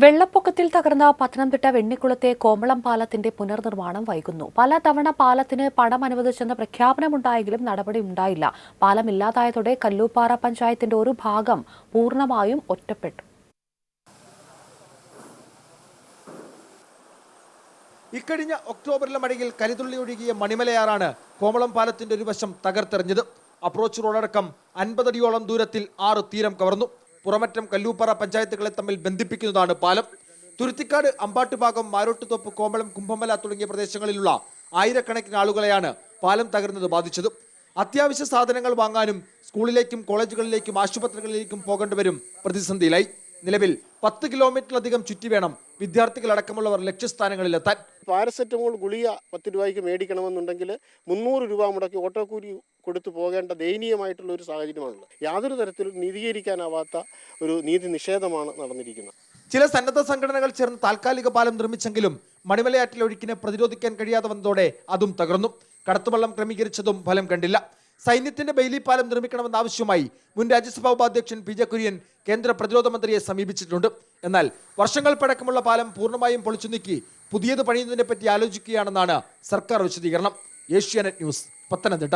വെള്ളപ്പൊക്കത്തിൽ തകർന്ന പത്തനംതിട്ട വെണ്ണിക്കുളത്തെ കോമളം പാലത്തിന്റെ പുനർനിർമ്മാണം വൈകുന്നു. പലതവണ പാലത്തിന് പണം അനുവദിച്ചെന്ന പ്രഖ്യാപനമുണ്ടായെങ്കിലും നടപടി ഉണ്ടായില്ല. പാലം ഇല്ലാതായതോടെ കല്ലൂപ്പാറ പഞ്ചായത്തിന്റെ ഒരു ഭാഗം പൂർണ്ണമായും ഒറ്റപ്പെട്ടു. ഇക്കഴിഞ്ഞ ഒക്ടോബറിലെ മഴയിൽ കരിതുള്ളി ഒഴുകിയ മണിമലയാറാണ് കോമളം പാലത്തിന്റെ ഒരു വശം തകർത്തെറിഞ്ഞത്. അപ്രോച്ച് റോഡടക്കം 50 അടിയോളം ദൂരത്തിൽ 6 തീരം കവർന്നു. പുറമറ്റം കല്ലൂപ്പാറ പഞ്ചായത്തുകളെ തമ്മിൽ ബന്ധിപ്പിക്കുന്നതാണ് പാലം. തുരുത്തിക്കാട്, അമ്പാട്ടുഭാഗം, മാരോട്ടുതോപ്പ്, കോമളം, കുംഭമല തുടങ്ങിയ പ്രദേശങ്ങളിലുള്ള ആയിരക്കണക്കിന് ആളുകളെയാണ് പാലം തകർന്നത് ബാധിച്ചത്. അത്യാവശ്യ സാധനങ്ങൾ വാങ്ങാനും സ്കൂളിലേക്കും കോളേജുകളിലേക്കും ആശുപത്രികളിലേക്കും പോകേണ്ടവരും പ്രതിസന്ധിയിലായി. നിലവിൽ 10 കിലോമീറ്ററിലധികം ചുറ്റി വേണം വിദ്യാർത്ഥികളടക്കമുള്ളവർ ലക്ഷ്യസ്ഥാനങ്ങളിലെത്താൻ. പാരസെറ്റമോൾ ഗുളിക 10 രൂപയ്ക്ക് മേടിക്കണമെന്നുണ്ടെങ്കിൽ 300 രൂപ മുടക്കി ഓട്ടോ കൂലി കൊടുത്തു പോകേണ്ട ദയനീയമായിട്ടുള്ള ഒരു സാഹചര്യമാണുള്ളത്. യാതൊരു തരത്തിലും നീതീകരിക്കാനാവാത്ത ഒരു നീതി നിഷേധമാണ് നടന്നിരിക്കുന്നത്. ചില സന്നദ്ധ സംഘടനകൾ ചേർന്ന് താൽക്കാലിക പാലം നിർമ്മിച്ചെങ്കിലും മണിമലയാറ്റിലെ ഒഴുക്കിനെ പ്രതിരോധിക്കാൻ കഴിയാതെ വന്നതോടെ അതും തകർന്നു. കടത്തുവള്ളം ക്രമീകരിച്ചതും ഫലം കണ്ടില്ല. സൈന്യത്തിന്റെ ബെയിലി പാലം നിർമ്മിക്കണമെന്ന ആവശ്യമായി മുൻ രാജ്യസഭാ ഉപാധ്യക്ഷൻ പി ജെ കുര്യൻ കേന്ദ്ര പ്രതിരോധ മന്ത്രിയെ സമീപിച്ചിട്ടുണ്ട്. എന്നാൽ വർഷങ്ങൾ പഴക്കമുള്ള പാലം പൂർണ്ണമായും പൊളിച്ചു നീക്കി പുതിയത് പണിയുന്നതിനെ പറ്റി ആലോചിക്കുകയാണെന്നാണ് സർക്കാർ വിശദീകരണം. ഏഷ്യാനെറ്റ് ന്യൂസ്, പത്തനംതിട്ട.